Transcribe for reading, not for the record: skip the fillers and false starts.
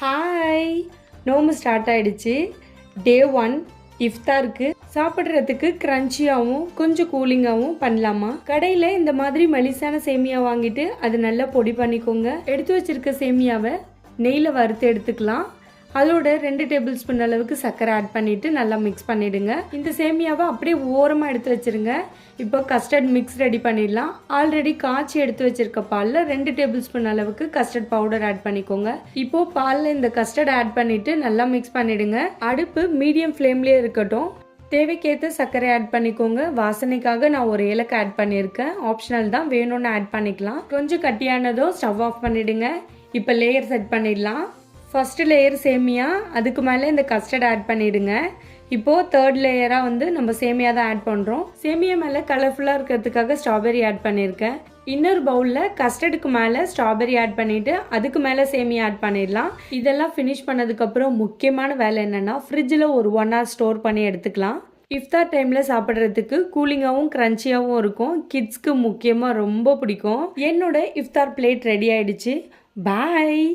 Hi, நோம்பு start ஆகிடுச்சு. டே 1 இஃப்தாருக்கு சாப்பிட்றதுக்கு க்ரன்ச்சியாகவும் கொஞ்சம் கூலிங்காகவும் பண்ணலாமா? கடையில் இந்த மாதிரி மெலிசான சேமியா வாங்கிட்டு அது நல்லா பொடி பண்ணிக்கோங்க. எடுத்து வச்சிருக்க சேமியாவை நெய்யில் வறுத்து எடுத்துக்கலாம். அதோட 2 டேபிள் ஸ்பூன் அளவுக்கு சர்க்கரை ஆட் பண்ணிவிட்டு நல்லா மிக்ஸ் பண்ணிவிடுங்க. இந்த சேமியாவை அப்படியே ஓரமாக எடுத்து வச்சுருங்க. இப்போ கஸ்டர்ட் மிக்ஸ் ரெடி பண்ணிடலாம். ஆல்ரெடி காய்ச்சி எடுத்து வச்சிருக்க பாலில் 2 டேபிள் ஸ்பூன் அளவுக்கு கஸ்டர்ட் பவுடர் ஆட் பண்ணிக்கோங்க. இப்போது பாலில் இந்த கஸ்டர்ட் ஆட் பண்ணிவிட்டு நல்லா மிக்ஸ் பண்ணிவிடுங்க. அடுப்பு மீடியம் ஃப்ளேம்லேயே இருக்கட்டும். தேவைக்கேற்ற சர்க்கரை ஆட் பண்ணிக்கோங்க. வாசனைக்காக நான் ஒரு ஏலக்காய் ஆட் பண்ணியிருக்கேன். ஆப்ஷனல் தான், வேணும்னு ஆட் பண்ணிக்கலாம். கொஞ்சம் கட்டியானதோ ஸ்டவ் ஆஃப் பண்ணிவிடுங்க. இப்போ லேயர் செட் பண்ணிடலாம். ஃபஸ்ட்டு லேயர் சேமியா, அதுக்கு மேலே இந்த கஸ்டர்ட் ஆட் பண்ணிவிடுங்க. இப்போது தேர்ட் லேயராக நம்ம சேமியா தான் ஆட் பண்ணுறோம். சேமியா மேலே கலர்ஃபுல்லாக இருக்கிறதுக்காக ஸ்ட்ராபெரி ஆட் பண்ணியிருக்கேன். இன்னொரு பவுலில் கஸ்டர்டுக்கு மேலே ஸ்ட்ராபெரி ஆட் பண்ணிவிட்டு அதுக்கு மேலே சேமியா ஆட் பண்ணிடலாம். இதெல்லாம் ஃபினிஷ் பண்ணதுக்கப்புறம் முக்கியமான வேலை என்னென்னா, ஃப்ரிட்ஜில் ஒரு 1 hour ஸ்டோர் பண்ணி எடுத்துக்கலாம். இஃப்தார் டைமில் சாப்பிட்றதுக்கு கூலிங்காகவும் க்ரன்ச்சியாகவும் இருக்கும். கிட்ஸ்க்கு முக்கியமாக ரொம்ப பிடிக்கும். என்னோட இஃப்தார் பிளேட் ரெடி ஆயிடுச்சு. பாய்.